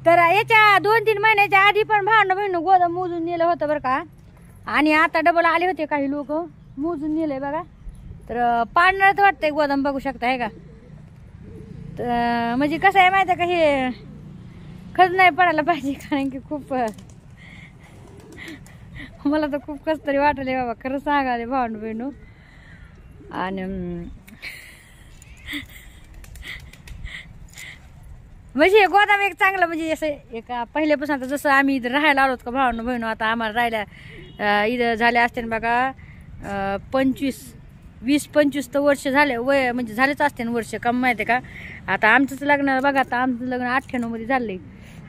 तर याच्या 2-3 महिन्याच्या आधी पण भांडण बहिण गोदाम मोजून नेलं होतं बरं का. आणि आता डबल आले होते काही लोक मोजून नेलंय बघा. तर पाडणारच वाटतंय गोदाम, बघू शकता आहे का. तर म्हणजे कसं आहे माहिती आहे का, हे खरंच नाही पडायला पाहिजे, कारण की खूप मला तर खूप कस तरी वाटले बाबा, खरं सांगाले भांडण बहिणू. आणि म्हणजे गोदाम एक चांगलं, म्हणजे असं एक पहिल्यापासून आता जसं आम्ही इथं राहायला आलोत का भावनं बहिणू, आता आम्हाला राहायला इथं झाले असते ना बघा 20-25 तर वर्ष झाले, वय म्हणजे झालेच असते ना वर्ष, कम माहिती आहे का. आता आमचंच लग्न बघा, आता आमचं लग्न 98 मध्ये झालंय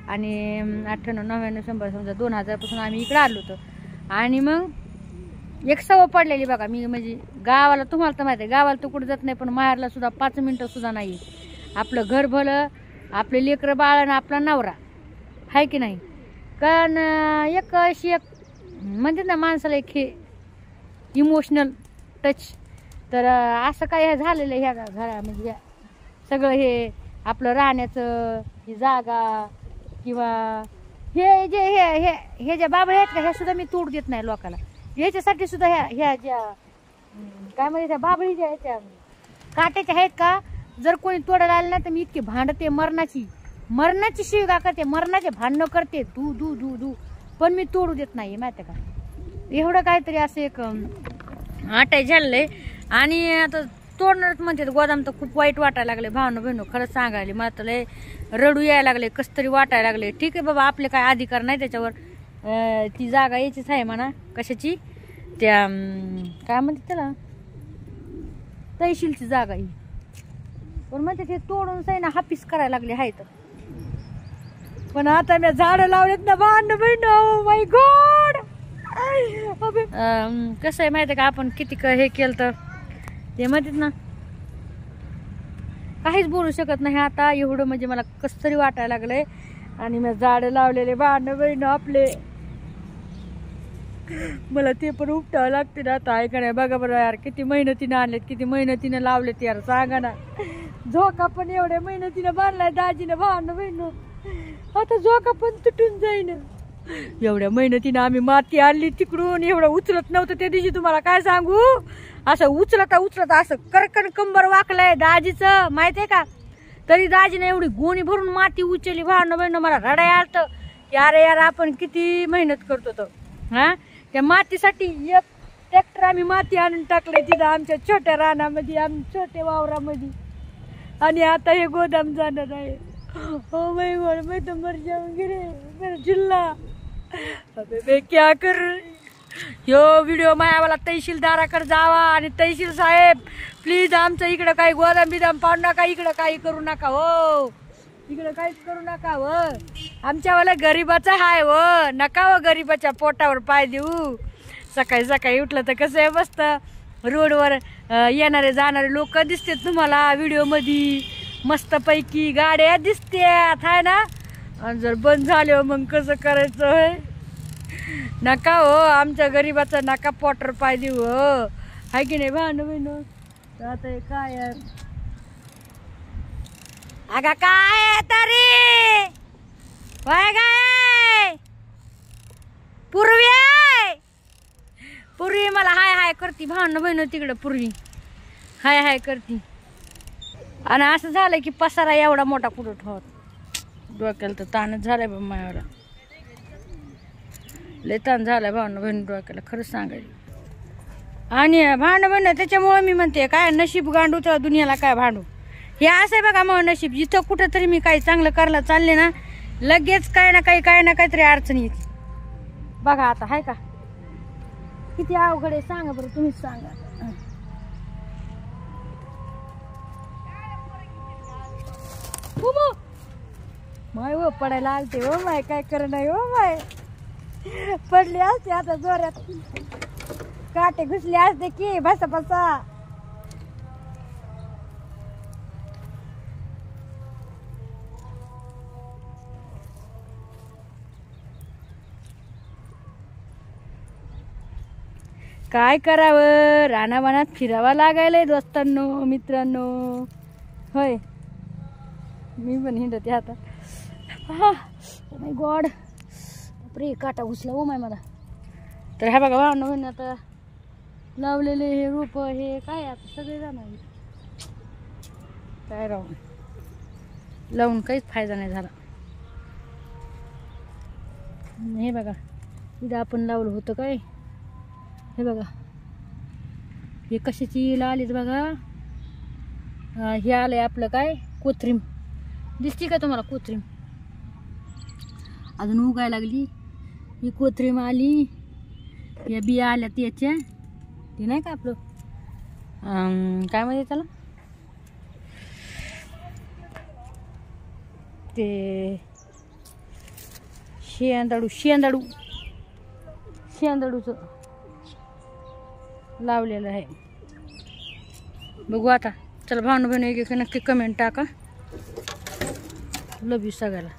आणि 98, 99, 100 समजा 2000 पासून आम्ही इकडे आलो होतो. आणि मग एक सवय पडलेली बघा मी, म्हणजे गावाला तुम्हाला तर माहिती आहे, गावाला तर कुठं जात नाही, पण माहेरला सुद्धा 5 मिनिटं सुद्धा नाही. आपलं घर भलं, आपले लेकरं बाळ आणि आपला नवरा आहे की नाही. कारण एक अशी एक म्हणजे ना माणसाला एक हे इमोशनल टच. तर असं काय हे झालेलं ह्या घरा, म्हणजे सगळं हे आपलं राहण्याचं ही जागा किंवा हे जे हे ज्या बाबळे आहेत का, ह्या सुद्धा मी तोड देत नाही लोकाला. ह्याच्यासाठी सुद्धा ह्या ज्या काय म्हणजे त्या बाबळी ज्या ह्याच्या काट्याच्या आहेत का, जर कोणी तोडायला आलं नाही तर मी इतकी भांडते, मरणाची शिवगा करते, मरणाचे भांडणं करते, दू पण मी तोडू देत नाही माहिती का. एवढं काहीतरी असं एक आटाय झालंय. आणि आता तोडणारच म्हणते गोदाम, तर खूप वाईट वाटायला लागले भावनं बहिणू, खरंच सांगायला मला तर लय रडू यायला लागले, कस तरी वाटायला लागले. ठीक आहे बाबा, आपले काय अधिकार नाही त्याच्यावर, ती जागा याचीच आहे म्हणा, कशाची त्या काय म्हणते त्याला, तहसीलची जागा ही, पण म्हणते ते तोडून सही ना हापीस करायला लागले आहे. तर पण आता मी झाडं लावलेत ना भांडण बहिण, ओ माय गॉड. कसं आहे माहिती का, आपण किती हे केलं तर ते म्हणतात ना, काहीच बोलू शकत नाही आता. एवढं म्हणजे मला कस तरी वाटायला लागलंय. आणि मी झाडं लावलेले भांडण बहिण आपले, मला ते पण उपटावं लागते ना आता, ऐका नाही. बघा बरं यार, किती मेहनतीनं आणलेत, किती मेहनतीनं लावलेत यार, सांगा ना. झोका पण एवढ्या मेहनतीनं बांधलाय दाजीनं भांडण बहिण, आता झोका पण तुटून जाईन. एवढ्या मेहनतीनं आम्ही माती आणली तिकडून, एवढं उचलत नव्हतं त्या दिवशी, तुम्हाला काय सांगू. असं उचलता असं करकन कंबर वाकलंय दाजीचं, माहितीये का. तरी दाजीने एवढी गोणी भरून माती उचलली भांडण बहिण, मला रडाय आलतं की अरे यार आपण किती मेहनत करतो तर. हा, त्या मातीसाठी एक ट्रॅक्टर आम्ही माती आणून टाकलंय तिथं आमच्या छोट्या रानामध्ये, आमच्या छोट्या वावरामध्ये. आणि आता हे गोदाम जाणार आहे. ओ माय गॉड, मैं तो मर जाऊंगी रे, मेरा जिल्हा. अबे मैं क्या करूं. यो व्हिडिओ मायावाला तहसीलदाराकडे जावा, आणि तहसील साहेब प्लीज आमचं इकडं काही गोदाम बिदाम पाडू नका, इकडं काही करू नका हो, इकडं काहीच करू नका हो. आमच्यावाला गरीबाचा हाय हो, नका हो गरीबाच्या पोटावर पाय देऊ. सकाळी सकाळी उठलं तर कसं आहे, मस्त रोडवर येणारे जाणारे लोक दिसते तुम्हाला व्हिडिओ मध्ये, मस्त पैकी गाड्या दिसत्यात हाय ना. आणि जर बंद झाले मग कसं करायचं होय. नका हो, आमच्या गरीबाचा नका पोटर पाय देऊ हो, हाय की नाही भांडण बहिण. आता हे काय यार, अगा काय तरी वाय गाय पूर्वी मला हाय हाय करती भांडण बहिण, तिकडं पूर्वी हाय हाय करती. आणि असं झालंय की पसारा एवढा मोठा कुठं ठेवत, डोक्याला तर ताणच झालाय बा मायाला, लय ताण झालाय भांडण बहिण डोक्याला, खरंच सांगायला. आणि भांडण बहिण त्याच्यामुळे मी म्हणते, काय नशीब गांडू तर दुनियाला काय भांडू. हे असं आहे बघा मग नशीब, जिथं कुठं तरी मी काही चांगलं करायला चालले ना, लगेच काय ना काहीतरी अडचणी येते बघा. आता हाय का किती अवघड आहे सांगा बरं, तुम्हीच सांगा. माय हो पडायला आलते हो माय, काय कर नाही हो माय, पडले असते आता जोरात, काटे घुसले असते की बसा. काय करावं, रानावनात फिरावं लागायलंय दोस्तांनो मित्रांनो. होय, मी पण हिंडते आता. हा ओ माय गॉड बापरे काटा घुसला ओ माय मला. तर ह्या बघा भावना बहिणी आता लावलेले हे रोप हे काय आता सगळे जाणार काय राहून लावून काहीच फायदा नाही झाला. हे बघा इथं आपण लावलं होतं काय हे बघा हे कशाची आलीत बघा. हे आलंय आपलं काय कोथिंबीर दिसती का तुम्हाला कोथिंबीर अजून उगायला लागली. ही कोथिंबीर आली या बिया आल्या त्याच्या ते नाही का आपलं काय म्हणजे त्याला ते शेंदाडूचं लावलेलं आहे. बघू आता चला भावना बहिणी एक नक्की कमेंट टाका. लव यू सगळ्याला.